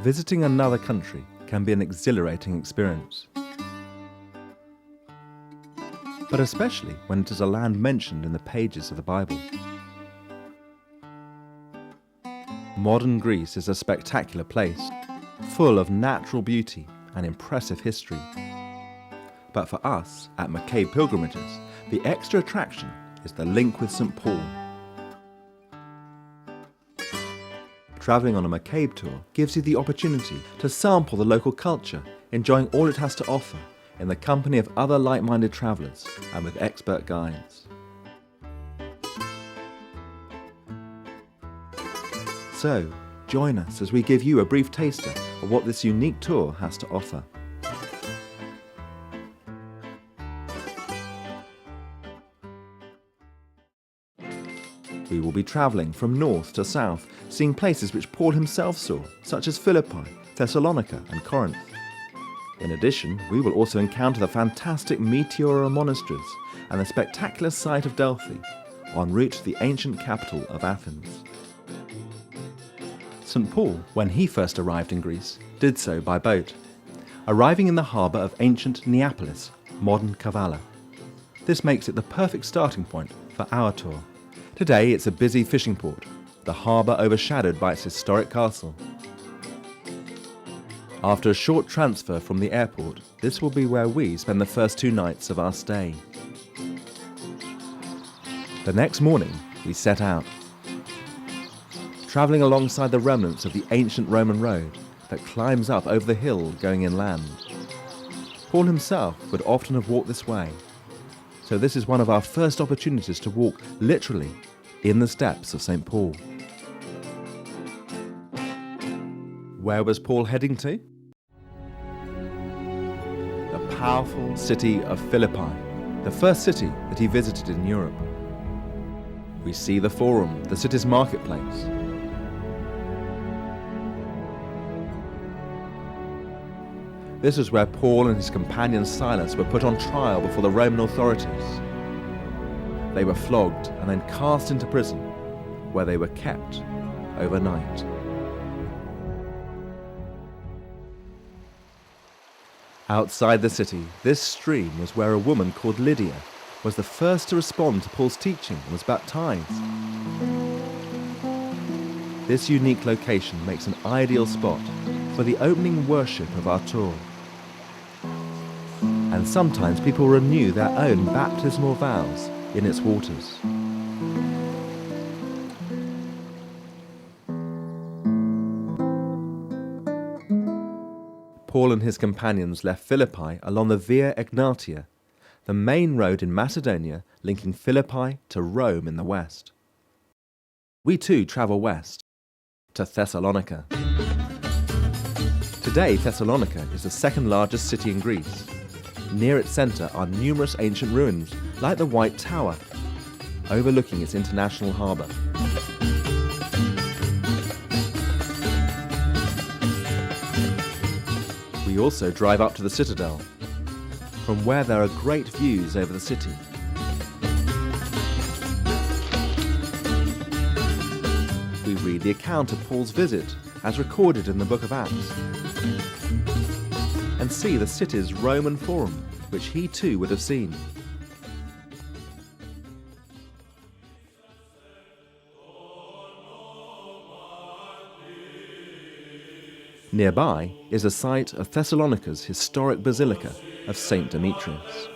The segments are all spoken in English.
Visiting another country can be an exhilarating experience, but especially when it is a land mentioned in the pages of the Bible. Modern Greece is a spectacular place, full of natural beauty and impressive history. But for us at McCabe Pilgrimages, the extra attraction is the link with St. Paul. Travelling on a McCabe tour gives you the opportunity to sample the local culture, enjoying all it has to offer in the company of other like-minded travellers and with expert guides. So, join us as we give you a brief taster of what this unique tour has to offer. We will be travelling from north to south, seeing places which Paul himself saw, such as Philippi, Thessalonica and Corinth. In addition, we will also encounter the fantastic Meteora monasteries and the spectacular site of Delphi, en route to the ancient capital of Athens. St. Paul, when he first arrived in Greece, did so by boat, arriving in the harbour of ancient Neapolis, modern Kavala. This makes it the perfect starting point for our tour. Today it's a busy fishing port, the harbour overshadowed by its historic castle. After a short transfer from the airport, this will be where we spend the first 2 nights of our stay. The next morning, we set out, travelling alongside the remnants of the ancient Roman road that climbs up over the hill going inland. Paul himself would often have walked this way, so this is one of our first opportunities to walk literally in the steps of St. Paul. Where was Paul heading to? The powerful city of Philippi, the first city that he visited in Europe. We see the Forum, the city's marketplace. This is where Paul and his companion Silas were put on trial before the Roman authorities. They were flogged and then cast into prison, where they were kept overnight. Outside the city, this stream was where a woman called Lydia was the first to respond to Paul's teaching and was baptized. This unique location makes an ideal spot for the opening worship of our tour. And sometimes people renew their own baptismal vows in its waters. Paul and his companions left Philippi along the Via Egnatia, the main road in Macedonia linking Philippi to Rome in the west. We too travel west, to Thessalonica. Today, Thessalonica is the second largest city in Greece. Near its centre are numerous ancient ruins, like the White Tower, overlooking its international harbour. We also drive up to the citadel, from where there are great views over the city. We read the account of Paul's visit, as recorded in the book of Acts, and see the city's Roman Forum, which he too would have seen. Nearby is the site of Thessalonica's historic basilica of St. Demetrius.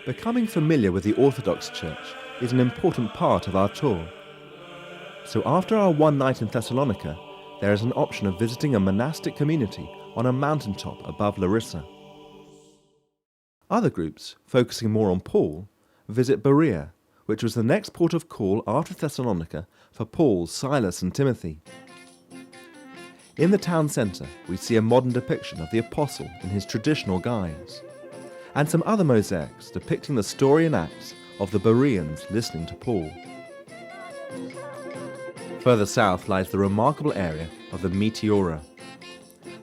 Becoming familiar with the Orthodox Church is an important part of our tour. So after our one night in Thessalonica, there is an option of visiting a monastic community on a mountaintop above Larissa. Other groups, focusing more on Paul, visit Berea, which was the next port of call after Thessalonica for Paul, Silas and Timothy. In the town centre, we see a modern depiction of the apostle in his traditional guise, and some other mosaics depicting the story and acts of the Bereans listening to Paul. Further south lies the remarkable area of the Meteora.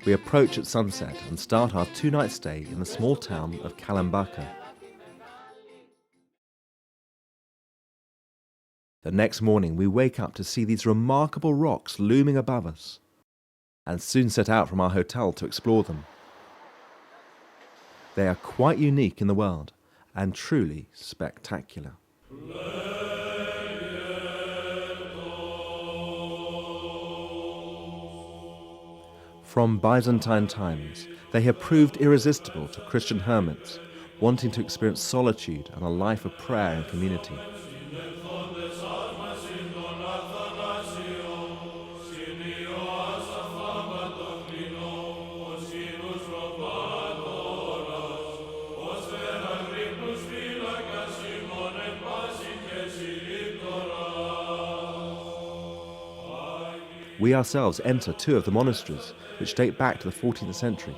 We approach at sunset and start our 2-night stay in the small town of Kalambaka. The next morning we wake up to see these remarkable rocks looming above us, and soon set out from our hotel to explore them. They are quite unique in the world and truly spectacular. From Byzantine times, they have proved irresistible to Christian hermits wanting to experience solitude and a life of prayer and community. We ourselves enter two of the monasteries, which date back to the 14th century.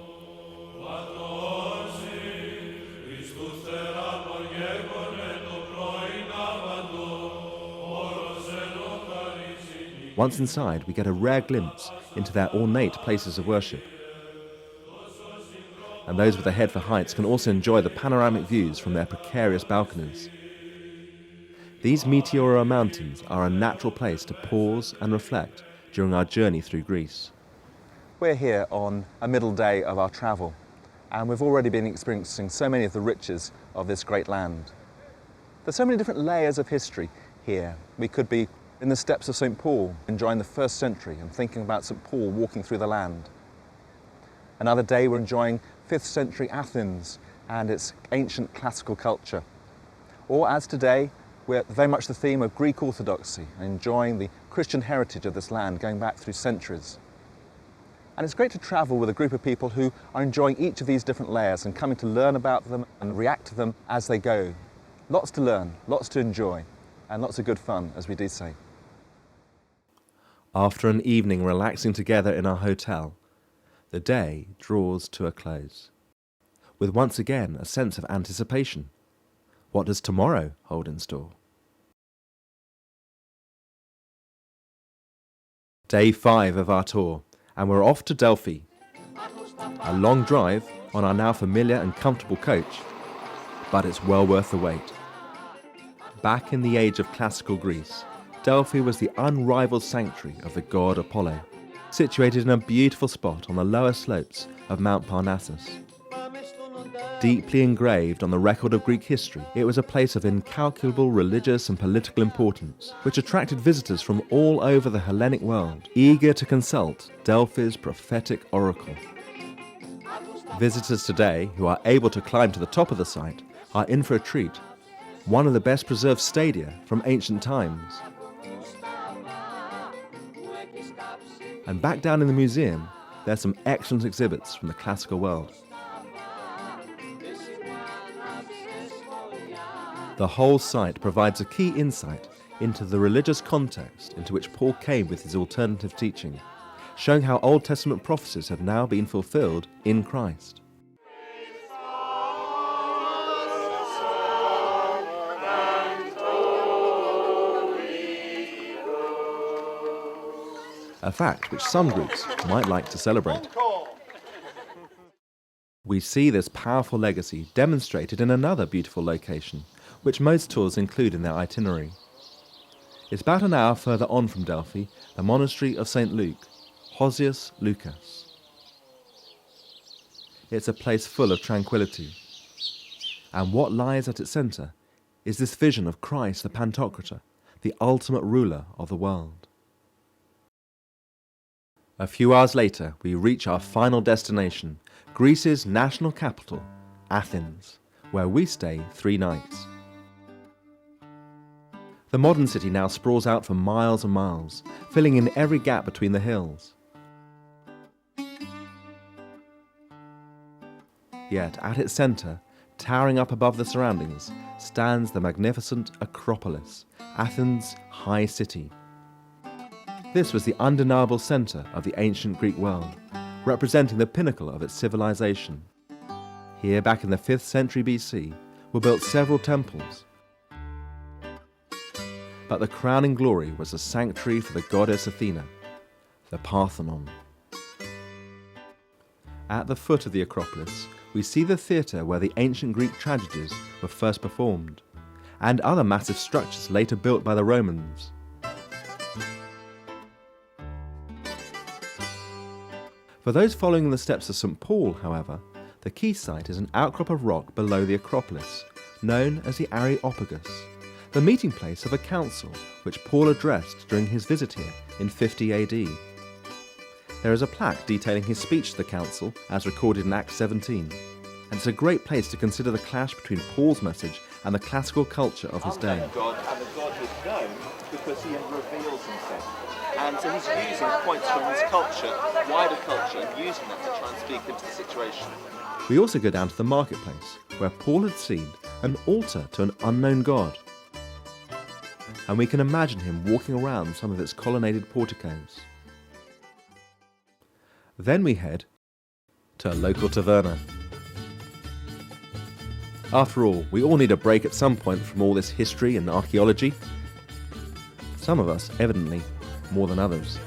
Once inside, we get a rare glimpse into their ornate places of worship. And those with a head for heights can also enjoy the panoramic views from their precarious balconies. These Meteora mountains are a natural place to pause and reflect during our journey through Greece. We're here on a middle day of our travel, and we've already been experiencing so many of the riches of this great land. There's so many different layers of history here. We could be in the steps of St. Paul, enjoying the 1st century and thinking about St. Paul walking through the land. Another day we're enjoying 5th century Athens and its ancient classical culture. Or as today, we're very much the theme of Greek Orthodoxy and enjoying the Christian heritage of this land going back through centuries. And it's great to travel with a group of people who are enjoying each of these different layers and coming to learn about them and react to them as they go. Lots to learn, lots to enjoy, and lots of good fun, as we do say. After an evening relaxing together in our hotel, the day draws to a close, with once again a sense of anticipation. What does tomorrow hold in store? Day 5 of our tour, and we're off to Delphi. A long drive on our now familiar and comfortable coach, but it's well worth the wait. Back in the age of classical Greece, Delphi was the unrivaled sanctuary of the god Apollo, situated in a beautiful spot on the lower slopes of Mount Parnassus. Deeply engraved on the record of Greek history, it was a place of incalculable religious and political importance, which attracted visitors from all over the Hellenic world, eager to consult Delphi's prophetic oracle. Visitors today, who are able to climb to the top of the site, are in for a treat. One of the best preserved stadia from ancient times. And back down in the museum, there's some excellent exhibits from the classical world. The whole site provides a key insight into the religious context into which Paul came with his alternative teaching, showing how Old Testament prophecies have now been fulfilled in Christ. A fact which some groups might like to celebrate. We see this powerful legacy demonstrated in another beautiful location, which most tours include in their itinerary. It's about an hour further on from Delphi, the monastery of St. Luke, Hosius Lucas. It's a place full of tranquility. And what lies at its centre is this vision of Christ the Pantocrator, the ultimate ruler of the world. A few hours later, we reach our final destination, Greece's national capital, Athens, where we stay 3 nights. The modern city now sprawls out for miles and miles, filling in every gap between the hills. Yet at its centre, towering up above the surroundings, stands the magnificent Acropolis, Athens' high city. This was the undeniable centre of the ancient Greek world, representing the pinnacle of its civilization. Here, back in the 5th century BC, were built several temples. But the crowning glory was the sanctuary for the goddess Athena, the Parthenon. At the foot of the Acropolis, we see the theatre where the ancient Greek tragedies were first performed, and other massive structures later built by the Romans. For those following in the steps of St. Paul, however, the key site is an outcrop of rock below the Acropolis, known as the Areopagus, the meeting place of a council which Paul addressed during his visit here in 50 AD. There is a plaque detailing his speech to the council as recorded in Acts 17, and it's a great place to consider the clash between Paul's message and the classical culture of his day. God, and the God was known because he reveals himself. And so he's using points from his culture, wider culture, and using that to try and speak into the situation. We also go down to the marketplace, where Paul had seen an altar to an unknown god. And we can imagine him walking around some of its colonnaded porticos. Then we head to a local taverna. After all, we all need a break at some point from all this history and archaeology. Some of us, evidently, more than others.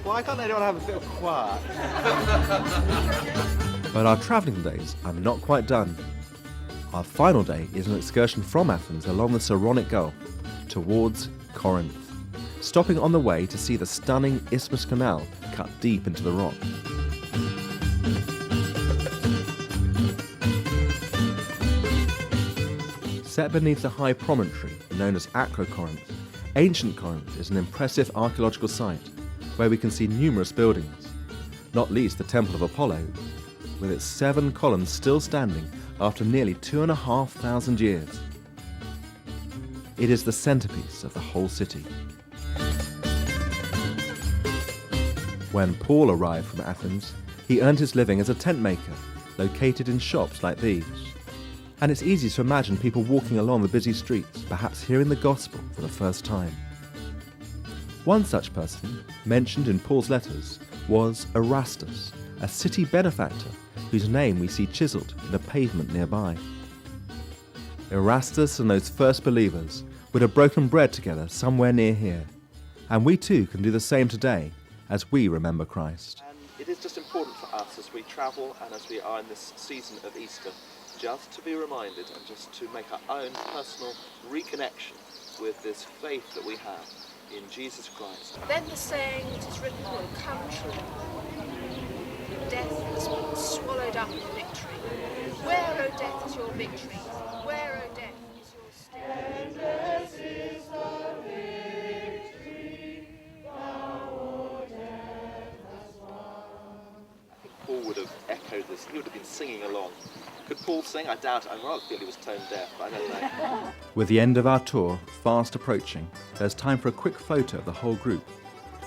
Why can't anyone have a bit of quiet? But our travelling days are not quite done. Our final day is an excursion from Athens along the Saronic Gulf towards Corinth, stopping on the way to see the stunning Isthmus Canal cut deep into the rock. Set beneath the high promontory known as Acrocorinth, ancient Corinth is an impressive archaeological site where we can see numerous buildings, not least the Temple of Apollo, with its 7 columns still standing after nearly 2,500 years. It is the centerpiece of the whole city. When Paul arrived from Athens, he earned his living as a tent maker, located in shops like these. And it's easy to imagine people walking along the busy streets, perhaps hearing the gospel for the first time. One such person, mentioned in Paul's letters, was Erastus, a city benefactor whose name we see chiselled in the pavement nearby. Erastus and those first believers would have broken bread together somewhere near here, and we too can do the same today as we remember Christ. And it is just important for us as we travel and as we are in this season of Easter, just to be reminded and just to make our own personal reconnection with this faith that we have in Jesus Christ. Then the saying that is written will come true. Death has been swallowed up in victory. Where, O death, is your victory? Where, O death, is your sting? Endless is the victory, thou, O death, hast won. I think Paul would have echoed this. He would have been singing along. Could Paul sing? I doubt it. I rather feel he was tone deaf, but I don't know. With the end of our tour fast approaching, there's time for a quick photo of the whole group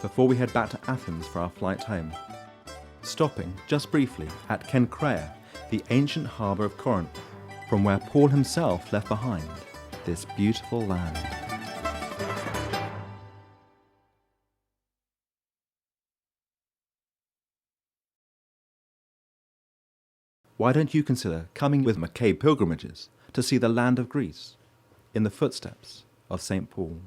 before we head back to Athens for our flight home. Stopping just briefly at Kenchreia, the ancient harbour of Corinth, from where Paul himself left behind this beautiful land. Why don't you consider coming with McCabe Pilgrimages to see the land of Greece in the footsteps of St. Paul?